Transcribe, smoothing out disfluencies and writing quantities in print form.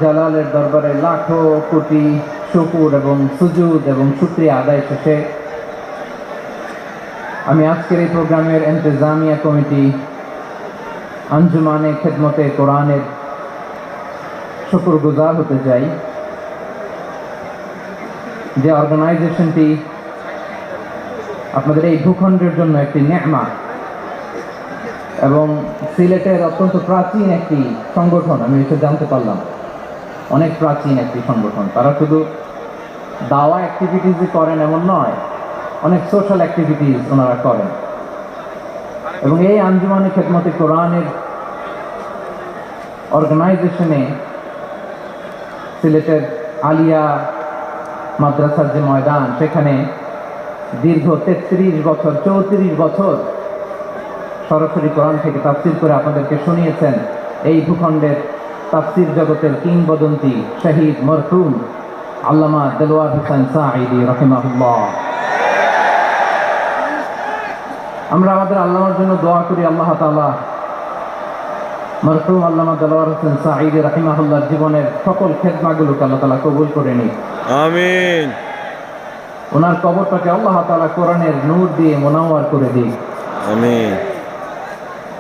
জালালের দরবারে লাখো কোটি শুকুর এবং সুজুদ এবং শুকরিয়া আদায় শেষে আমি আজকের এই প্রোগ্রামের ইন্তেজামিয়া কমিটি আঞ্জুমানে খেদমতে কোরআনের শুকরগুজার হতে চাই, যে অর্গানাইজেশনটি আপনাদের এই ভূখণ্ডের জন্য একটি নেয়ামত এবং সিলেটের অত্যন্ত প্রাচীন একটি সংগঠন। আমি এসে জানতে পারলাম অনেক প্রাচীন একটি সংগঠন। তারা শুধু দাওয়া অ্যাক্টিভিটিসই করেন এমন নয়, অনেক সোশ্যাল অ্যাক্টিভিটিস ওনারা করেন। এবং এই আঞ্জুমানে খেদমতে কোরআনের অর্গানাইজেশনে সিলেটের আলিয়া মাদ্রাসার যে ময়দান, সেখানে দীর্ঘ 33 বছর 34 বছর সরাসরি কোরআন থেকে তাফসীর করে আপনাদেরকে শুনিয়েছেন এই ভূখণ্ডের তাফসীর জগতের কিংবদন্তি শহীদ মরহুম আল্লামা দেলোয়ার হোসেন সাঈদী রাহিমাহুল্লাহ। আমরা আমাদের আল্লামার জন্য দোয়া করি, আল্লাহ তাআলা মরহুম আল্লামা দেলোয়ার হোসেন সাঈদী রাহিমাহুল্লাহর জীবনের সকল খেদমাগুলোকে আল্লাহ তাআলা কবুল করে নিন, আমিন। ওনার কবরটাকে আল্লাহ তাআলা কোরআনের নূর দিয়ে মুনাওয়ার করে দিন, আমিন।